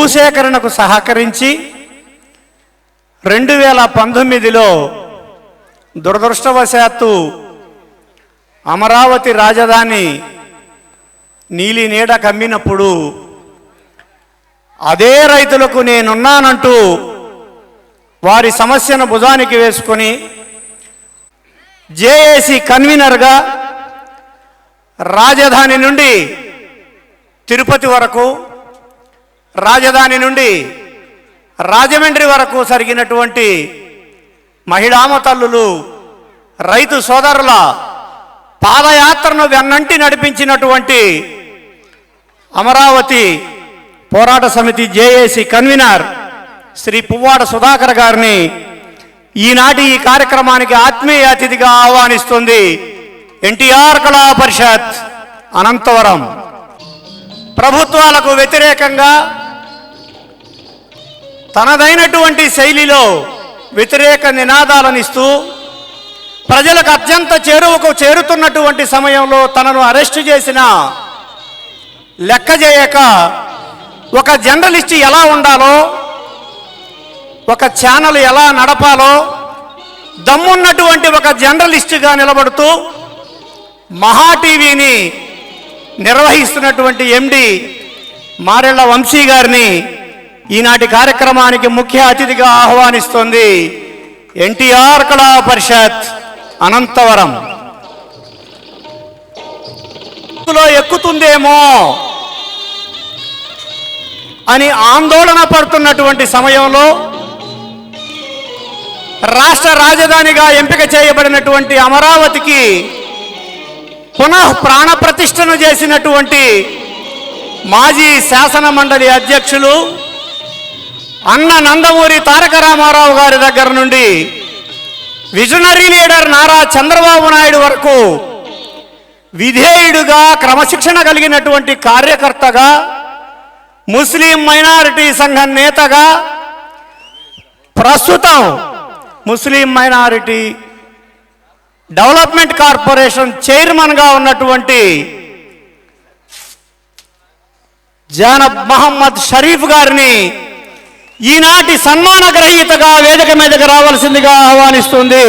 భూసేకరణకు సహకరించి 2019లో దురదృష్టవశాత్తు అమరావతి రాజధాని నీలి నీడ కమ్మినప్పుడు అదే రైతులకు నేనున్నానంటూ వారి సమస్యను భుజానికి వేసుకొని జేఏసీ కన్వీనర్గా రాజధాని నుండి తిరుపతి వరకు, రాజధాని నుండి రాజమండ్రి వరకు జరిగినటువంటి మహిళామ తల్లులు, రైతు సోదరుల పాదయాత్రను వెన్నంటి నడిపించినటువంటి అమరావతి పోరాట సమితి జేఏసీ కన్వీనర్ శ్రీ పువ్వాడ సుధాకర్ గారిని ఈనాటి ఈ కార్యక్రమానికి ఆత్మీయ అతిథిగా ఆహ్వానిస్తుంది ఎన్టీఆర్ కళా పరిషత్ అనంతవరం. ప్రభుత్వాలకు వ్యతిరేకంగా తనదైనటువంటి శైలిలో వ్యతిరేక నినాదాలను ఇస్తూ ప్రజలకు అత్యంత చేరువకు చేరుతున్నటువంటి సమయంలో తనను అరెస్టు చేసిన లెక్క చేయక ఒక జర్నలిస్ట్ ఎలా ఉండాలో, ఒక ఛానల్ ఎలా నడపాలో దమ్మున్నటువంటి ఒక జర్నలిస్టుగా నిలబడుతూ మహా టీవీని నిర్వహిస్తున్నటువంటి ఎండి మారెళ్ళ వంశీ గారిని ఈనాటి కార్యక్రమానికి ముఖ్య అతిథిగా ఆహ్వానిస్తోంది ఎన్టీఆర్ కళా పరిషత్ అనంతవరం. ఎక్కుతుందేమో అని ఆందోళన పడుతున్నటువంటి సమయంలో రాష్ట్ర రాజధానిగా ఎంపిక చేయబడినటువంటి అమరావతికి పునః ప్రాణప్రతిష్ఠను చేసినటువంటి మాజీ శాసన మండలి అధ్యక్షులు అన్న నందమూరి తారక రామారావు గారి దగ్గర నుండి విజనరీ లీడర్ నారా చంద్రబాబు నాయుడు వరకు విధేయుడుగా, క్రమశిక్షణ కలిగినటువంటి కార్యకర్తగా, ముస్లిం మైనారిటీ సంఘం నేతగా, ప్రస్తుతం ముస్లిం మైనారిటీ డెవలప్మెంట్ కార్పొరేషన్ చైర్మన్గా ఉన్నటువంటి జానబ్ మహమ్మద్ షరీఫ్ గారిని ఈనాటి సన్మాన గ్రహీతగా వేదిక మీదకి రావాల్సిందిగా ఆహ్వానిస్తుంది.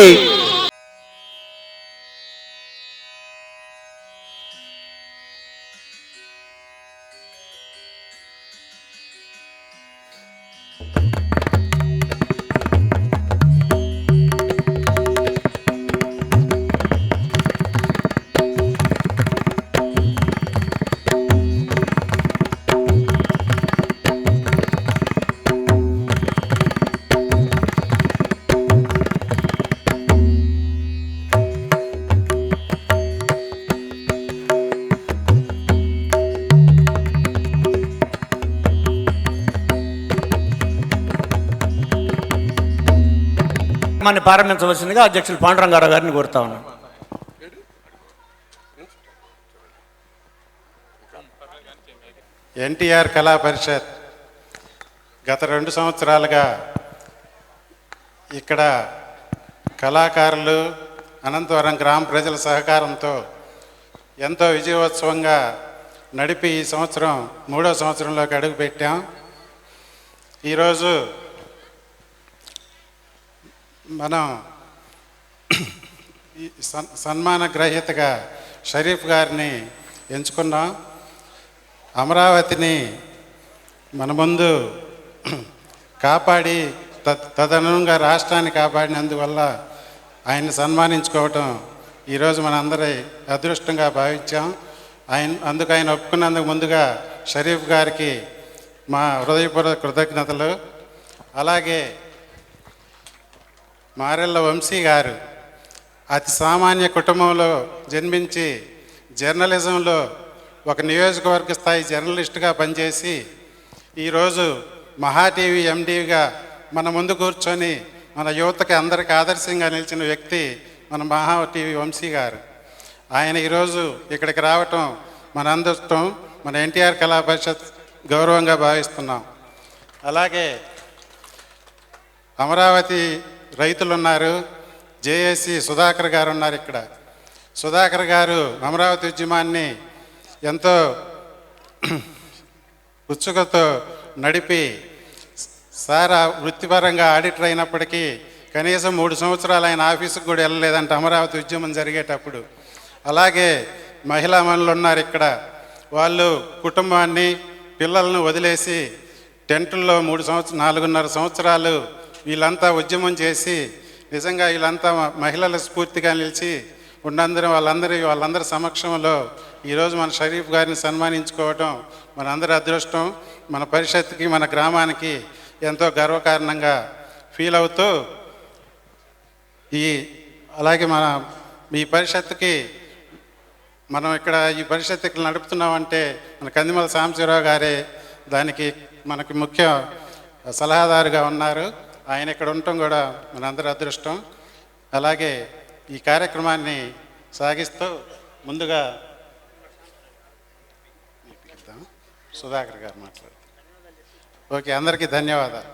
మన ప్రారంభించవలసిందిగా అధ్యక్షులు పాండురంగారావు గారిని కోరుతా ఉన్నాను. ఎన్టీఆర్ కళా పరిషత్ గత 2 సంవత్సరాలుగా ఇక్కడ కళాకారులు, అనంతవరం గ్రామ ప్రజల సహకారంతో ఎంతో విజయోత్సవంగా నడిపి ఈ సంవత్సరం 3వ సంవత్సరంలోకి అడుగుపెట్టాం. ఈరోజు మనం సన్మాన గ్రహీతగా షరీఫ్ గారిని ఎంచుకున్నాం. అమరావతిని మన ముందు కాపాడి తదనుగుణంగా రాష్ట్రాన్ని కాపాడినందువల్ల ఆయన్ని సన్మానించుకోవటం ఈరోజు మనందరి అదృష్టంగా భావించాం. అందుకు ఆయన ఒప్పుకున్నందుకు ముందుగా షరీఫ్ గారికి మా హృదయపూర్వక కృతజ్ఞతలు. అలాగే మారెళ్ళ వంశీ గారు అతి సామాన్య కుటుంబంలో జన్మించి జర్నలిజంలో ఒక నియోజకవర్గ స్థాయి జర్నలిస్టుగా పనిచేసి ఈరోజు మహా టీవీ ఎండీగా మన ముందు కూర్చొని మన యువతకి అందరికీ ఆదర్శంగా నిలిచిన వ్యక్తి మన మహా టీవీ వంశీ గారు. ఆయన ఈరోజు ఇక్కడికి రావటం మన అందరిష్టం, మన ఎన్టీఆర్ కళా పరిషత్ గౌరవంగా భావిస్తున్నాం. అలాగే అమరావతి రైతులు ఉన్నారు, జేఏసీ సుధాకర్ గారు ఉన్నారు. ఇక్కడ సుధాకర్ గారు అమరావతి ఉద్యమాన్ని ఎంతో ఉత్సుకతో నడిపి సార్ వృత్తిపరంగా ఆడిటర్ అయినప్పటికీ కనీసం 3 సంవత్సరాలు ఆయన ఆఫీసుకు కూడా వెళ్ళలేదంటే అమరావతి ఉద్యమం జరిగేటప్పుడు. అలాగే మహిళా మనులు ఉన్నారు ఇక్కడ, వాళ్ళు కుటుంబాన్ని పిల్లలను వదిలేసి టెంటుల్లో 4.5 సంవత్సరాలు వీళ్ళంతా ఉద్యమం చేసి నిజంగా వీళ్ళంతా మహిళల స్ఫూర్తిగా నిలిచి వాళ్ళందరి సమక్షంలో ఈరోజు మన షరీఫ్ గారిని సన్మానించుకోవడం మనందరి అదృష్టం. మన పరిషత్కి మన గ్రామానికి ఎంతో గర్వకారణంగా ఫీల్ అవుతూ అలాగే ఈ పరిషత్తుకి మనం ఇక్కడ ఈ పరిషత్ ఇక్కడ నడుపుతున్నామంటే మన కందిమల సాంబశివరావు గారే దానికి మనకి ముఖ్య సలహాదారుగా ఉన్నారు. ఆయన ఇక్కడ ఉండటం కూడా మనందరి అదృష్టం. అలాగే ఈ కార్యక్రమాన్ని సాగిస్తూ ముందుగా సుధాకర్ గారు మాట్లాడుతారు. ఓకే, అందరికీ ధన్యవాదాలు.